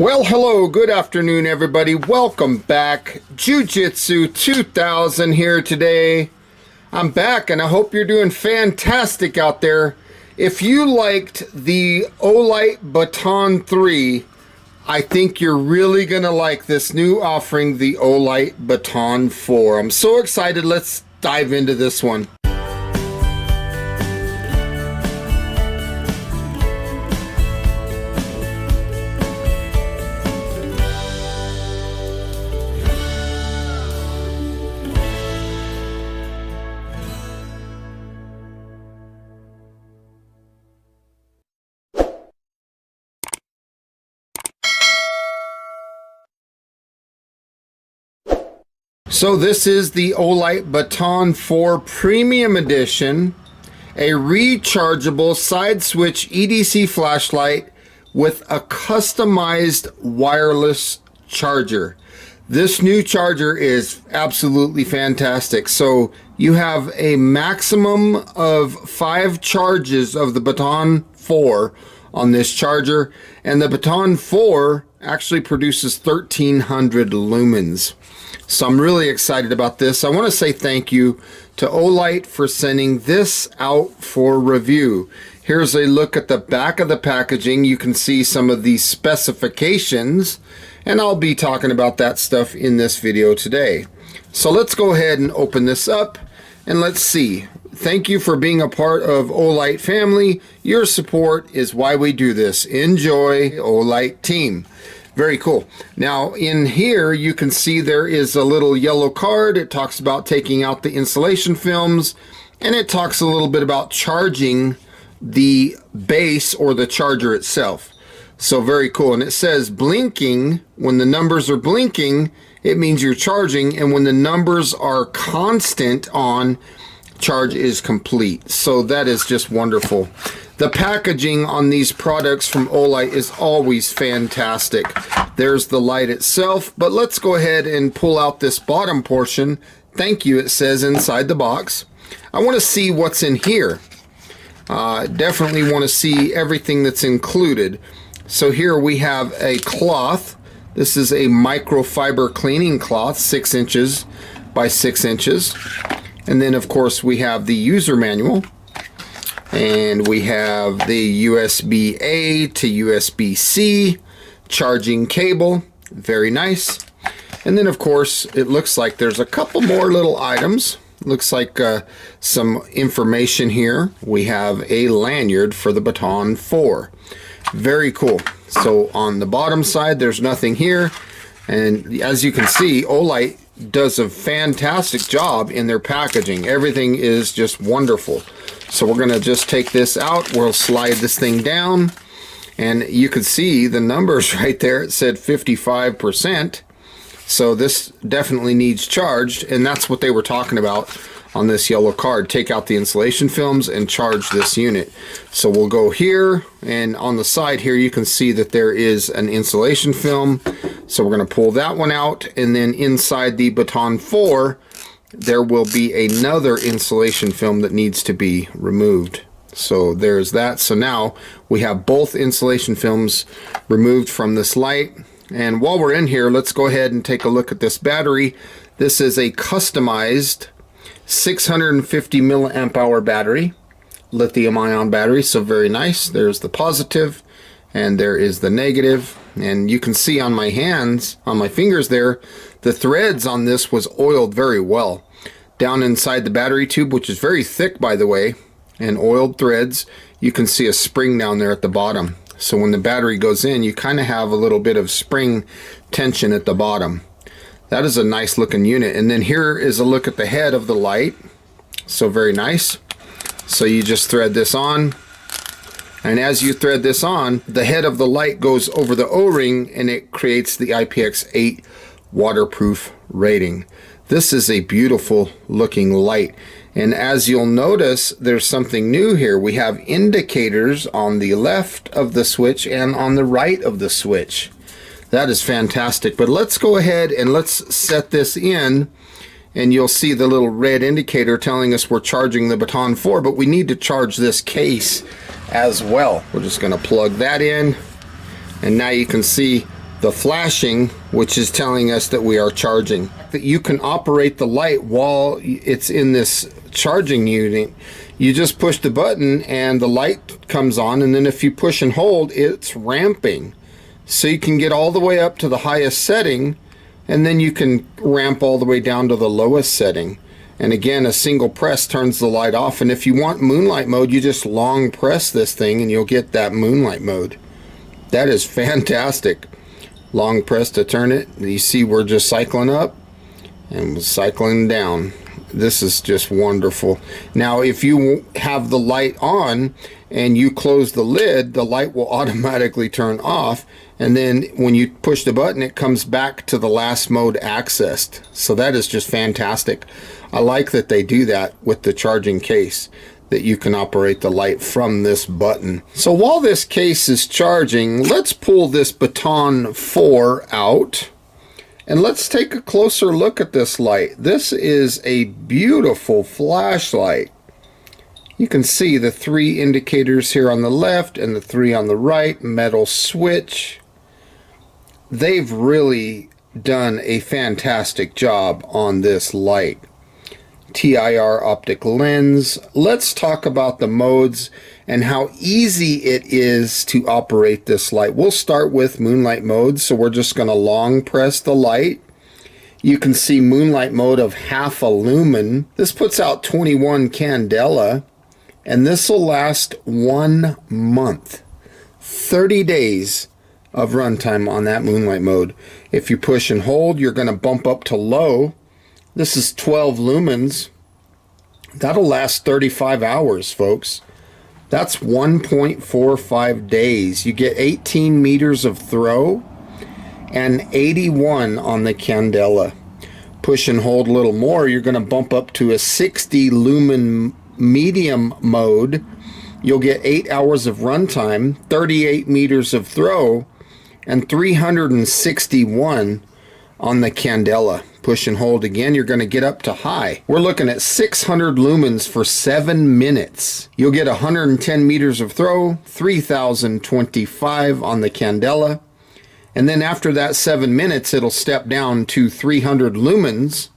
Well, hello, good afternoon, everybody. Welcome back. Jiu-Jitsu 2000 here today. I'm back, and I hope you're doing fantastic out there. If you liked the Olight Baton 3, I think you're really going to like this new offering, the Olight Baton 4. I'm so excited. Let's dive into this one. So this is the Olight Baton 4 Premium Edition, a rechargeable side switch EDC flashlight with a customized wireless charger. This new charger is absolutely fantastic. So you have a maximum of 5 charges of the Baton 4 on this charger, and the Baton 4 actually produces 1300 lumens. So I'm really excited about this. I want to say thank you to Olight for sending this out for review. Here's a look at the back of the packaging. You can see some of the specifications, and I'll be talking about that stuff in this video today. So let's go ahead and open this up and let's see. Thank you for being a part of Olight family. Your support is why we do this. Enjoy, Olight team. Very cool. Now in here you can see there is a little yellow card. It talks about taking out the insulation films, and it talks a little bit about charging the base or the charger itself. So very cool. And it says blinking. When the numbers are blinking, it means you're charging, and when the numbers are constant on, charge is complete. So that is just wonderful. The packaging on these products from Olight is always fantastic. There's the light itself, but let's go ahead and pull out this bottom portion. Thank you, it says inside the box. I want to see what's in here. Definitely want to see everything that's included. So here we have a cloth. This is a microfiber cleaning cloth, 6 inches by 6 inches. And then of course we have the user manual. And we have the USB-A to USB-C charging cable. Very nice. And then of course it looks like there's a couple more little items. Looks like some information here. We have a lanyard for the Baton 4. Very cool. So on the bottom side there's nothing here. And as you can see, Olight does a fantastic job in their packaging. Everything is just wonderful. So we're going to just take this out. We'll slide this thing down, and you can see the numbers right there. It said 55%. So this definitely needs charged, and that's what they were talking about on this yellow card. Take out the insulation films and charge this unit. So we'll go here, and on the side here you can see that there is an insulation film. So we're going to pull that one out, and then inside the Baton 4 there will be another insulation film that needs to be removed. So there's that. So now we have both insulation films removed from this light. And while we're in here, let's go ahead and take a look at this battery. This is a customized 650 milliamp hour battery, lithium ion battery. So very nice. There's the positive and there is the negative. And you can see on my hands, on my fingers there, the threads on this was oiled very well. Down inside the battery tube, which is very thick by the way, and oiled threads, you can see a spring down there at the bottom. So when the battery goes in, you kind of have a little bit of spring tension at the bottom. That is a nice looking unit. And then here is a look at the head of the light. So very nice. So you just thread this on. And as you thread this on, the head of the light goes over the O-ring and it creates the IPX8 waterproof rating. This is a beautiful looking light. And as you'll notice, there's something new here. We have indicators on the left of the switch and on the right of the switch. That is fantastic. But let's go ahead and let's set this in, and you'll see the little red indicator telling us we're charging the Baton 4, but we need to charge this case as well. We're just going to plug that in, and now you can see the flashing, which is telling us that we are charging. That you can operate the light while it's in this charging unit. You just push the button and the light comes on, and then if you push and hold, it's ramping. So you can get all the way up to the highest setting, and then you can ramp all the way down to the lowest setting. And again, a single press turns the light off, and if you want moonlight mode, you just long press this thing and you'll get that moonlight mode. That is fantastic. Long press to turn it. You see we're just cycling up and cycling down. This is just wonderful. Now if you have the light on and you close the lid, the light will automatically turn off, and then when you push the button it comes back to the last mode accessed. So that is just fantastic. I like that they do that with the charging case, that you can operate the light from this button. So while this case is charging, let's pull this Baton 4 out. And let's take a closer look at this light. This is a beautiful flashlight. You can see the 3 indicators here on the left and the 3 on the right, metal switch. They've really done a fantastic job on this light. TIR optic lens. Let's talk about the modes and how easy it is to operate this light. We'll start with moonlight mode, so we're just going to long press the light. You can see moonlight mode of half a lumen. This puts out 21 candela, and this will last 1 month. 30 days of runtime on that moonlight mode. If you push and hold, you're going to bump up to low. This is 12 lumens. That'll last 35 hours, folks. That's 1.45 days. You get 18 meters of throw and 81 on the candela. Push and hold a little more, you're going to bump up to a 60 lumen medium mode. You'll get 8 hours of runtime, 38 meters of throw, and 361 on the candela. Push and hold again, you're going to get up to high. We're looking at 600 lumens for 7 minutes. You'll get 110 meters of throw, 3025 on the candela. And then after that 7 minutes, it'll step down to 300 lumens,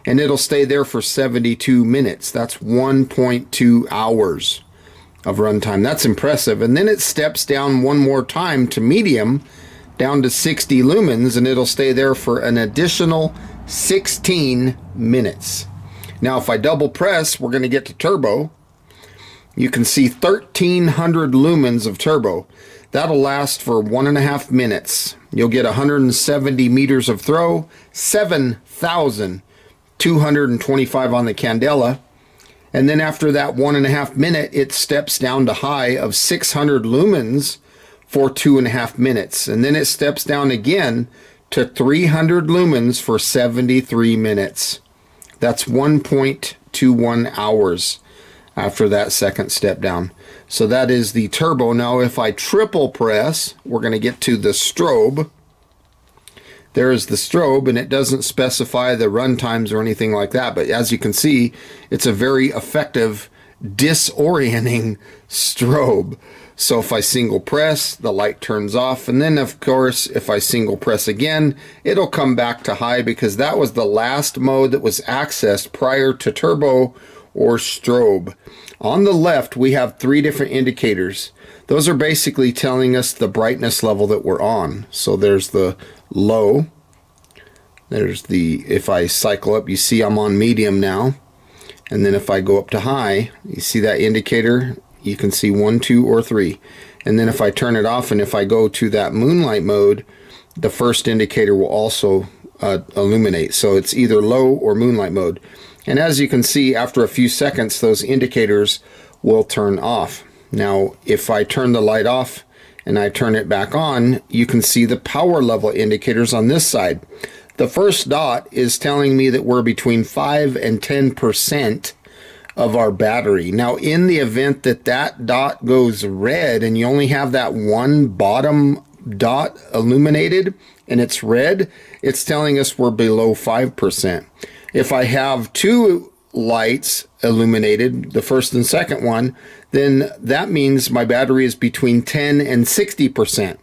and it'll stay there for 72 minutes. That's 1.2 hours of runtime. That's impressive. And then it steps down one more time to medium, down to 60 lumens, and it'll stay there for an additional 16 minutes. Now if I double press, we're going to get to turbo. You can see 1300 lumens of turbo. That'll last for 1.5 minutes. You'll get 170 meters of throw, 7,225 on the candela. And then after that 1.5 minute, it steps down to high of 600 lumens for 2.5 minutes. And then it steps down again to 300 lumens for 73 minutes. That's 1.21 hours after that second step down. So that is the turbo. Now if I triple press, we're going to get to the strobe. There is the strobe, and it doesn't specify the run times or anything like that, but as you can see, it's a very effective disorienting strobe. So if I single press, the light turns off, and then of course if I single press again, it'll come back to high, because that was the last mode that was accessed prior to turbo or strobe. On the left we have 3 different indicators. Those are basically telling us the brightness level that we're on. So there's the low, there's the, if I cycle up, you see I'm on medium now, and then if I go up to high, you see that indicator, you can see 1, 2, or 3. And then if I turn it off and if I go to that moonlight mode, the first indicator will also illuminate. So it's either low or moonlight mode. And as you can see, after a few seconds, those indicators will turn off. Now, if I turn the light off and I turn it back on, you can see the power level indicators on this side. The first dot is telling me that we're between 5 and 10% of our battery. Now, in the event that that dot goes red and you only have that one bottom dot illuminated and it's red, it's telling us we're below 5%. If I have 2 lights illuminated, the first and second one, then that means my battery is between 10 and 60%.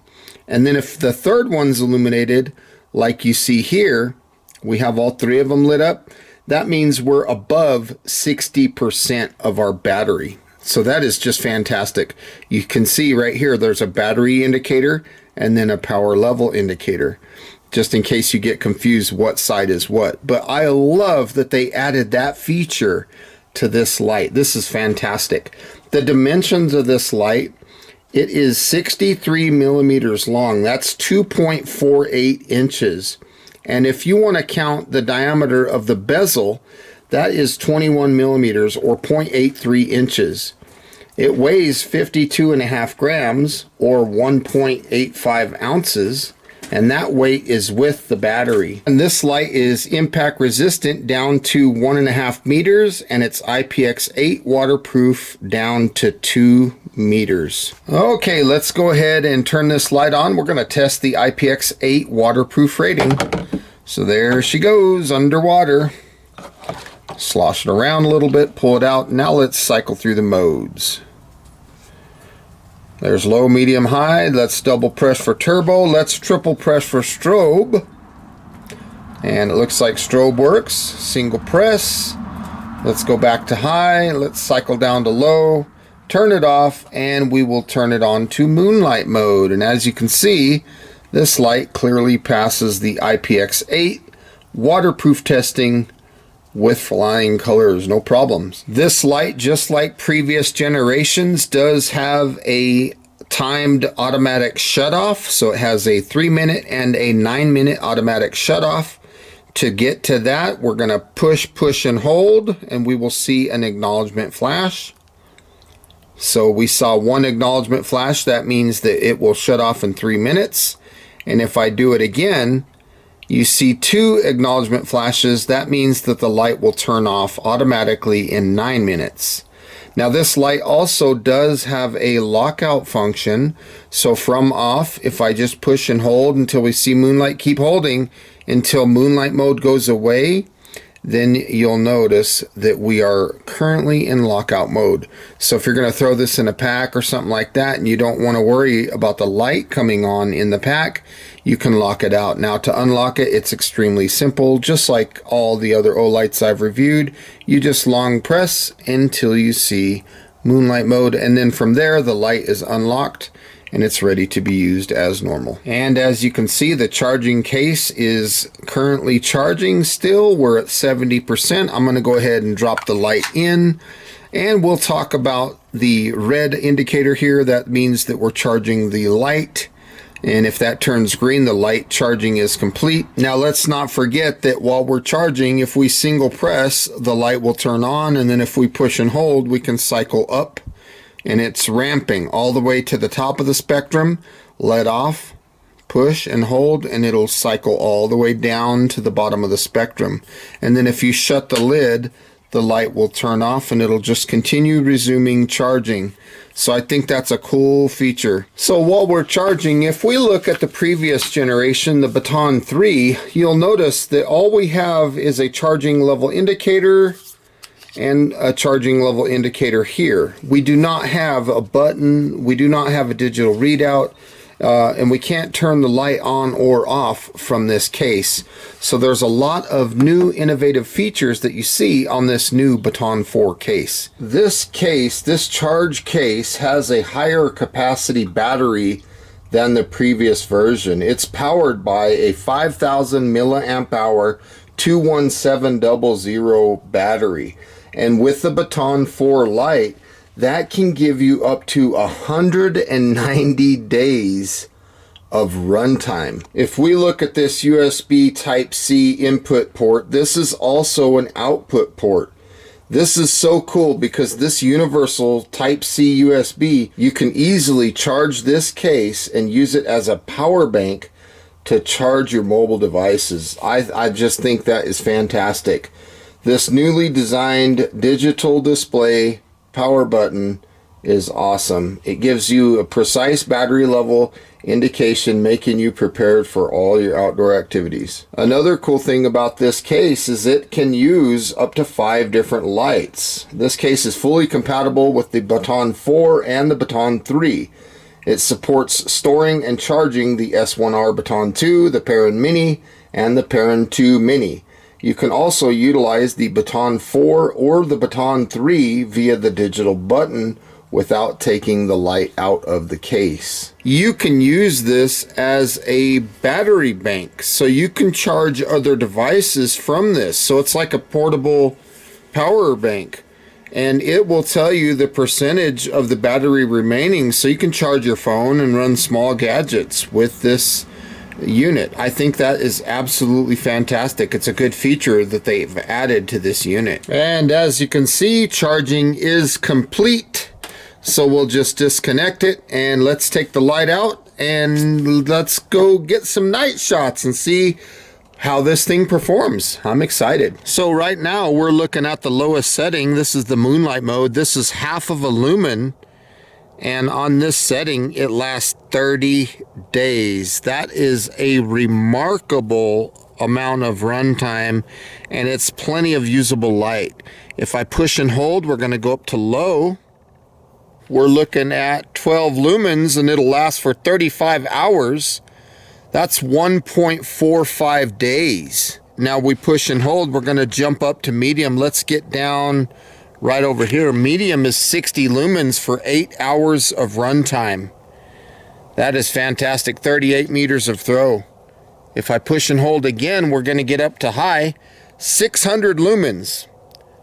And then if the third one's illuminated, like you see here, we have all three of them lit up. That means we're above 60% of our battery. So that is just fantastic. You can see right here, there's a battery indicator and then a power level indicator, just in case you get confused what side is what. But I love that they added that feature to this light. This is fantastic. The dimensions of this light, it is 63 millimeters long. That's 2.48 inches. And if you want to count the diameter of the bezel, that is 21 millimeters or 0.83 inches. It weighs 52.5 grams or 1.85 ounces. And that weight is with the battery. And this light is impact resistant down to 1.5 meters, and it's IPX8 waterproof down to 2 meters. Okay, let's go ahead and turn this light on. We're going to test the IPX8 waterproof rating. So there she goes underwater. Slosh it around a little bit, pull it out. Now let's cycle through the modes. There's low, medium, high. Let's double press for turbo. Let's triple press for strobe. And it looks like strobe works. Single press. Let's go back to high. Let's cycle down to low. Turn it off, and we will turn it on to moonlight mode. And as you can see, this light clearly passes the IPX8 waterproof testing with flying colors, no problems. This light, just like previous generations, does have a timed automatic shutoff. So it has a 3-minute and a 9-minute automatic shutoff. To get to that, we're gonna push, and hold, and we will see an acknowledgement flash. So we saw one acknowledgement flash. That means that it will shut off in 3 minutes. And if I do it again, you see 2 acknowledgement flashes. That means that the light will turn off automatically in 9 minutes. Now this light also does have a lockout function. So from off, if I just push and hold until we see moonlight, keep holding until moonlight mode goes away, then you'll notice that we are currently in lockout mode. So if you're going to throw this in a pack or something like that and you don't want to worry about the light coming on in the pack, you can lock it out. Now to unlock it, it's extremely simple. Just like all the other Olights I've reviewed, you just long press until you see moonlight mode, and then from there the light is unlocked and it's ready to be used as normal. And as you can see, the charging case is currently charging still. We're at 70%. I'm going to go ahead and drop the light in, and we'll talk about the red indicator here. That means that we're charging the light. And if that turns green, the light charging is complete. Now let's not forget that while we're charging, if we single press, the light will turn on, and then if we push and hold, we can cycle up, and it's ramping all the way to the top of the spectrum. Let off, push and hold, and it'll cycle all the way down to the bottom of the spectrum. And then if you shut the lid, the light will turn off and it'll just continue resuming charging. So I think that's a cool feature. So while we're charging, if we look at the previous generation, the Baton 3, you'll notice that all we have is a charging level indicator and a charging level indicator here. We do not have a button, we do not have a digital readout, and we can't turn the light on or off from this case. So there's a lot of new innovative features that you see on this new Baton 4 case. This case, this charge case, has a higher capacity battery than the previous version. It's powered by a 5,000 milliamp hour 21700 battery. And with the Baton 4 light, that can give you up to 190 days of runtime. If we look at this USB Type-C input port, this is also an output port. This is so cool because this universal Type-C USB, you can easily charge this case and use it as a power bank to charge your mobile devices. I just think that is fantastic. This newly designed digital display power button is awesome. It gives you a precise battery level indication, making you prepared for all your outdoor activities. Another cool thing about this case is it can use up to 5 different lights. This case is fully compatible with the Baton 4 and the Baton 3. It supports storing and charging the S1R Baton 2, the Perrin Mini, and the Perrin 2 Mini. You can also utilize the Baton 4 or the Baton 3 via the digital button without taking the light out of the case. You can use this as a battery bank, so you can charge other devices from this. So it's like a portable power bank, and it will tell you the percentage of the battery remaining, so you can charge your phone and run small gadgets with this unit. I think that is absolutely fantastic. It's a good feature that they've added to this unit. And as you can see, charging is complete. So we'll just disconnect it and let's take the light out and let's go get some night shots and see how this thing performs. I'm excited. So right now we're looking at the lowest setting. This is the moonlight mode. This is half of a lumen, and on this setting it lasts 30 days. That is a remarkable amount of runtime, and it's plenty of usable light. If I push and hold, we're going to go up to low. We're looking at 12 lumens and it'll last for 35 hours. That's 1.45 days. Now we push and hold, we're going to jump up to medium. Let's get down right over here. Medium is 60 lumens for 8 hours of runtime. That is fantastic. 38 meters of throw. If I push and hold again, we're going to get up to high, 600 lumens.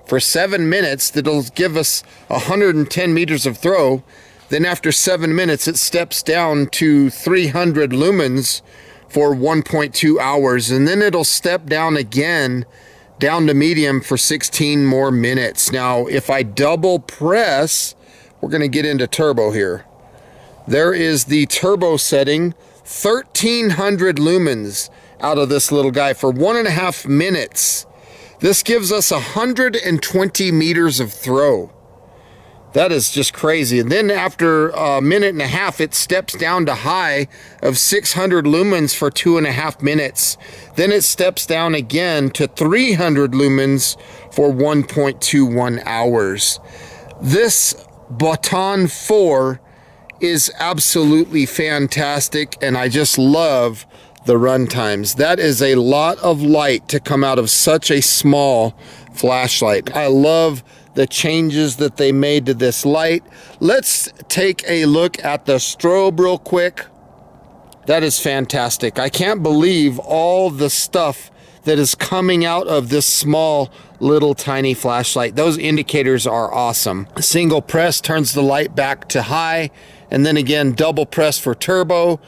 For 7 minutes, that'll give us 110 meters of throw. Then after 7 minutes, it steps down to 300 lumens for 1.2 hours. And then it'll step down again, down to medium for 16 more minutes. Now, if I double press, we're going to get into turbo here. There is the turbo setting, 1300 lumens out of this little guy for 1.5 minutes. This gives us 120 meters of throw. That is just crazy. And then after a minute and a half, it steps down to high of 600 lumens for 2.5 minutes. Then it steps down again to 300 lumens for 1.21 hours. This Baton 4 is absolutely fantastic, and I just love the run times. That is a lot of light to come out of such a small flashlight. I love the changes that they made to this light. Let's take a look at the strobe real quick. That is fantastic. I can't believe all the stuff that is coming out of this small little tiny flashlight. Those indicators are awesome. Single press turns the light back to high, and then again double press for turbo.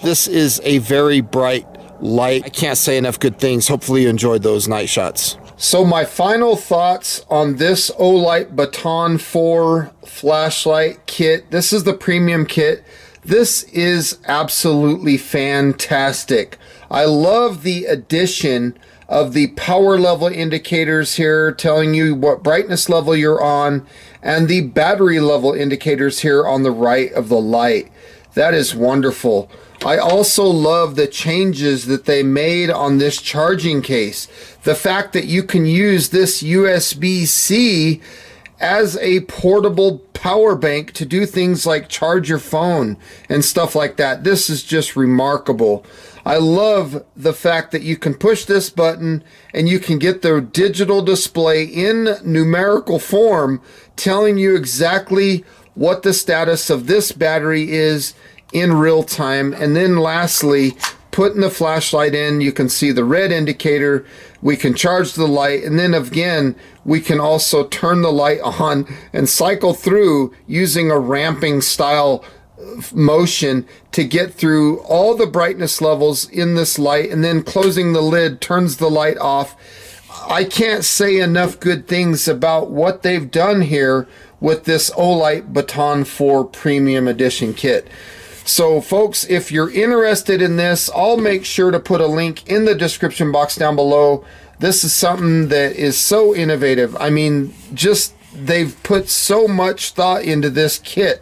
This is a very bright light. I can't say enough good things. Hopefully you enjoyed those night shots. So my final thoughts on this Olight Baton 4 flashlight kit. This is the premium kit. This is absolutely fantastic. I love the addition of the power level indicators here, telling you what brightness level you're on, and the battery level indicators here on the right of the light. That is wonderful. I also love the changes that they made on this charging case. The fact that you can use this USB-C as a portable power bank to do things like charge your phone and stuff like that. This is just remarkable. I love the fact that you can push this button and you can get the digital display in numerical form telling you exactly what the status of this battery is in real time. And then lastly, putting the flashlight in, you can see the red indicator. We can charge the light, and then again we can also turn the light on and cycle through using a ramping style motion to get through all the brightness levels in this light, and then closing the lid turns the light off. I can't say enough good things about what they've done here with this Olight Baton 4 Premium Edition kit. So folks, if you're interested in this, I'll make sure to put a link in the description box down below. This is something that is so innovative. I mean, just they've put so much thought into this kit.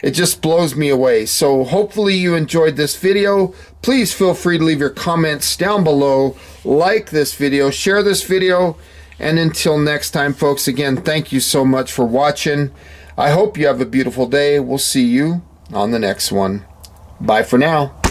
It just blows me away. So hopefully you enjoyed this video. Please feel free to leave your comments down below. Like this video, share this video, and until next time, folks, again, thank you so much for watching. I hope you have a beautiful day. We'll see you on the next one. Bye for now.